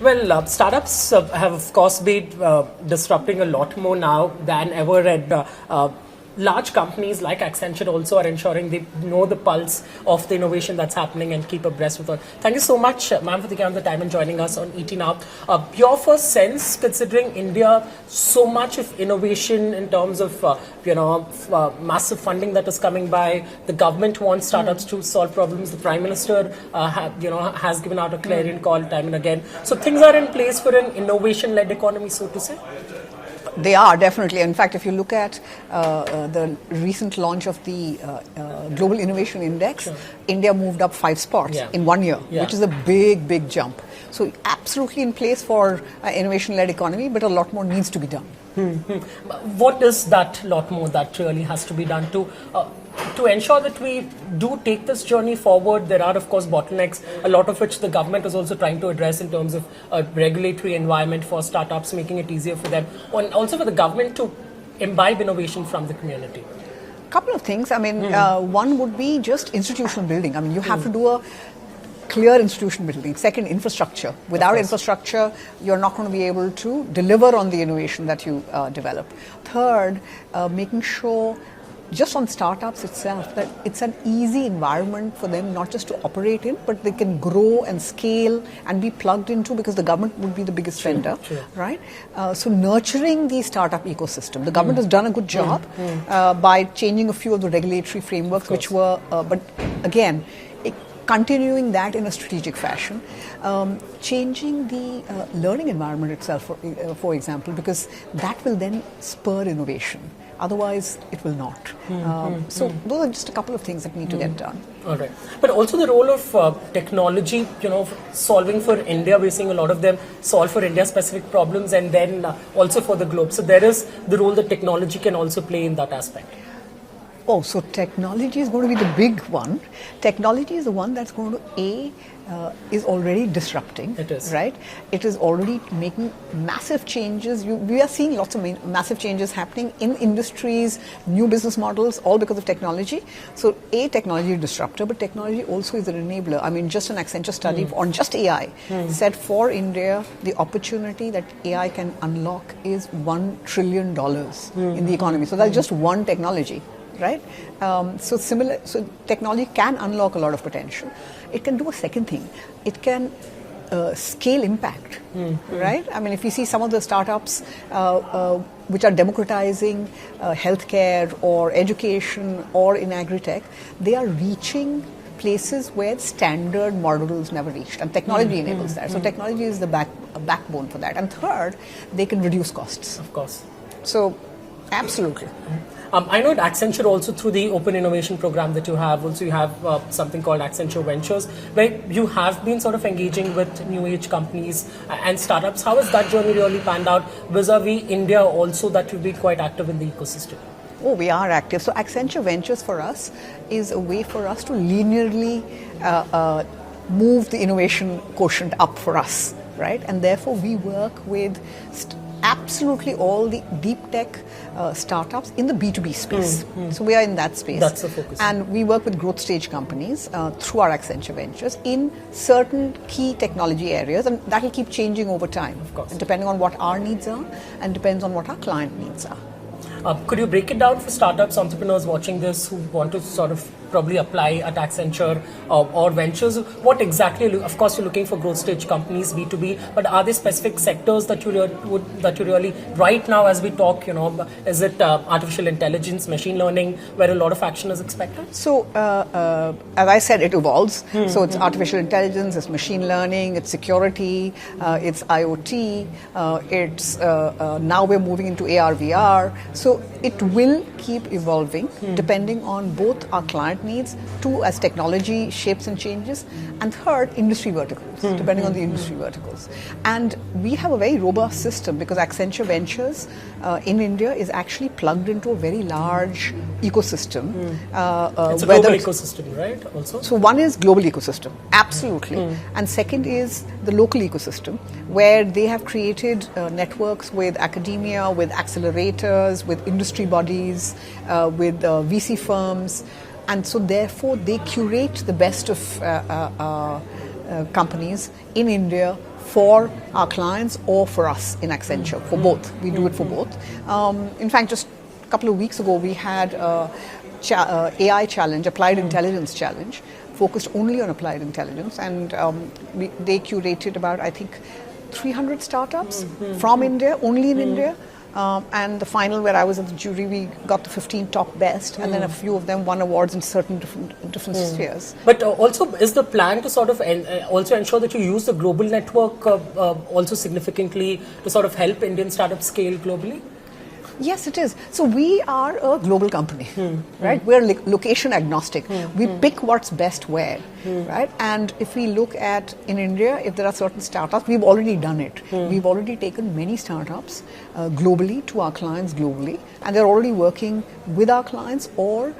Well, startups have, of course, been disrupting a lot more now than ever, and large companies like Accenture also are ensuring they know the pulse of the innovation that's happening and keep abreast with it. Thank you so much, ma'am, for taking out the time and joining us on ET Now. Your first sense, considering India, so much of innovation in terms of massive funding that is coming by, the government wants startups to solve problems. The Prime Minister, has given out a clarion call time and again. So things are in place for an innovation-led economy, so to say. They are, definitely. In fact, if you look at the recent launch of the Global Innovation Index, sure. India moved up 5 spots in 1 year, which is a big, big jump. So absolutely in place for innovation-led economy, but a lot more needs to be done. What is that lot more that really has to be done to ensure that we do take this journey forward? There are, of course, bottlenecks, a lot of which the government is also trying to address in terms of a regulatory environment for startups, making it easier for them, and also for the government to imbibe innovation from the community. Couple of things. I mean, one would be just institutional building. I mean, you have to do a clear institution building. Second, infrastructure. Without infrastructure, you're not going to be able to deliver on the innovation that you develop. Third, making sure just on startups itself that it's an easy environment for them not just to operate in, but they can grow and scale and be plugged into, because the government would be the biggest vendor, right? So nurturing the startup ecosystem. The government has done a good job by changing a few of the regulatory frameworks, which were, but again, continuing that in a strategic fashion, changing the learning environment itself, for example, because that will then spur innovation. Otherwise, it will not. So those are just a couple of things that need to get done. All right. But also the role of technology, solving for India. We're seeing a lot of them solve for India-specific problems and then also for the globe. So there is the role that technology can also play in that aspect. Oh, so technology is going to be the big one. Technology is the one that's going to, is already disrupting. It is. Right? It is already making massive changes. We are seeing lots of massive changes happening in industries, new business models, all because of technology. So, technology is disruptor, but technology also is an enabler. I mean, just an Accenture study on just AI said for India, the opportunity that AI can unlock is $1 trillion in the economy. So, that's just one technology. Right? So technology can unlock a lot of potential. It can do a second thing. It can scale impact, right? I mean, if you see some of the startups which are democratizing healthcare or education or in agri-tech, they are reaching places where standard models never reached, and technology enables that. So technology is the backbone for that. And third, they can reduce costs. Of course. So, absolutely. I know at Accenture also, through the Open Innovation Program that you have, also you have something called Accenture Ventures, where you have been sort of engaging with new age companies and startups. How has that journey really panned out vis-a-vis India also, that you've been quite active in the ecosystem? Oh, we are active. So Accenture Ventures for us is a way for us to linearly move the innovation quotient up for us, right? And therefore we work with absolutely all the deep tech startups in the B2B space. So we are in that space. That's the focus. And we work with growth stage companies through our Accenture Ventures in certain key technology areas, and that will keep changing over time. Of course. Depending on what our needs are and depends on what our client needs are. Could you break it down for startups, entrepreneurs watching this who want to sort of probably apply at Accenture or Ventures? What exactly, of course you're looking for growth stage companies, B2B, but are there specific sectors that you really, right now as we talk, is it artificial intelligence, machine learning, where a lot of action is expected? So, as I said, it evolves. So it's artificial intelligence, it's machine learning, it's security, it's IoT, it's now we're moving into AR, VR. So it will keep evolving depending on both our client needs, two, as technology shapes and changes, and third, industry verticals, depending on the industry verticals. And we have a very robust system because Accenture Ventures in India is actually plugged into a very large ecosystem. It's a global ecosystem, right? Also. So one is global ecosystem, absolutely, and second is the local ecosystem, where they have created networks with academia, with accelerators, with industry bodies, with VC firms, and so therefore they curate the best of companies in India for our clients or for us in Accenture, for both. We do it for both. In fact, just a couple of weeks ago, we had AI challenge, applied intelligence challenge, focused only on applied intelligence, and they curated about, I think, 300 startups from India, only in India. And the final, where I was in the jury, we got the 15 top best, and then a few of them won awards in certain different spheres. But also, is the plan to sort of also ensure that you use the global network also significantly to sort of help Indian startups scale globally? Yes, it is. So we are a global company, right? We're location agnostic. We pick what's best where, right? And if we look at in India, if there are certain startups, we've already done it. We've already taken many startups globally to our clients globally, and they're already working with our clients, or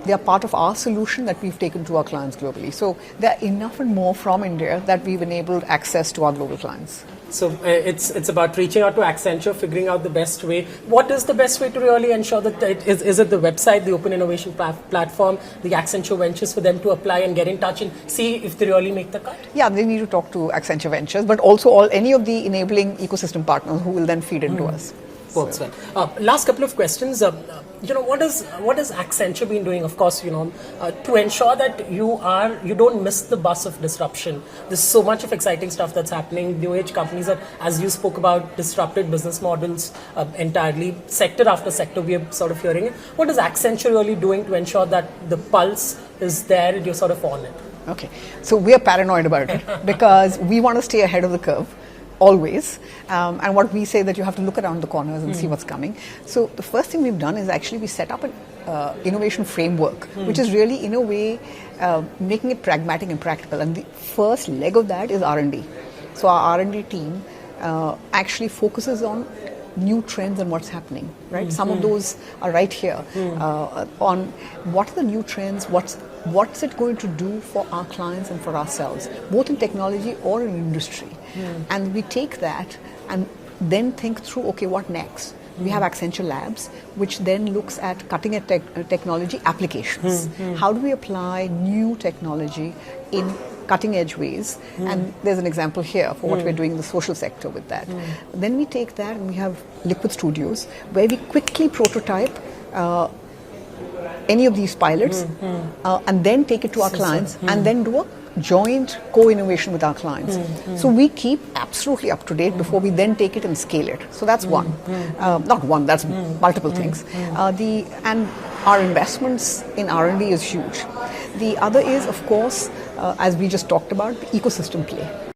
they are part of our solution that we've taken to our clients globally. So there are enough and more from India that we've enabled access to our global clients. So it's about reaching out to Accenture, figuring out the best way. What is the best way to really ensure that is it the website, the Open Innovation Platform, the Accenture Ventures, for them to apply and get in touch and see if they really make the cut? Yeah, they need to talk to Accenture Ventures, but also any of the enabling ecosystem partners who will then feed into us. Works well. Last couple of questions. What has Accenture been doing? Of course, to ensure that you don't miss the bus of disruption. There's so much of exciting stuff that's happening. New age companies that, as you spoke about, disrupted business models entirely, sector after sector. We are sort of hearing it. What is Accenture really doing to ensure that the pulse is there and you're sort of on it? Okay, so we are paranoid about it because we want to stay ahead of the curve. Always, and what we say that you have to look around the corners and see what's coming. So the first thing we've done is actually we set up an innovation framework, which is really in a way making it pragmatic and practical. And the first leg of that is R&D. So our R&D team actually focuses on new trends and what's happening, right? Some of those are right here on what are the new trends, what's it going to do for our clients and for ourselves, both in technology or in industry. And we take that and then think through, okay, what next? We have Accenture Labs, which then looks at cutting edge technology applications. How do we apply new technology in cutting edge ways? And there's an example here for what we're doing in the social sector with that. Then we take that and we have Liquid Studios, where we quickly prototype any of these pilots and then take it to our clients and then do a joint co-innovation with our clients. So we keep absolutely up to date before we then take it and scale it. So that's one. Not one, that's multiple things. And our investments in R&D is huge. The other is, of course, as we just talked about, the ecosystem play.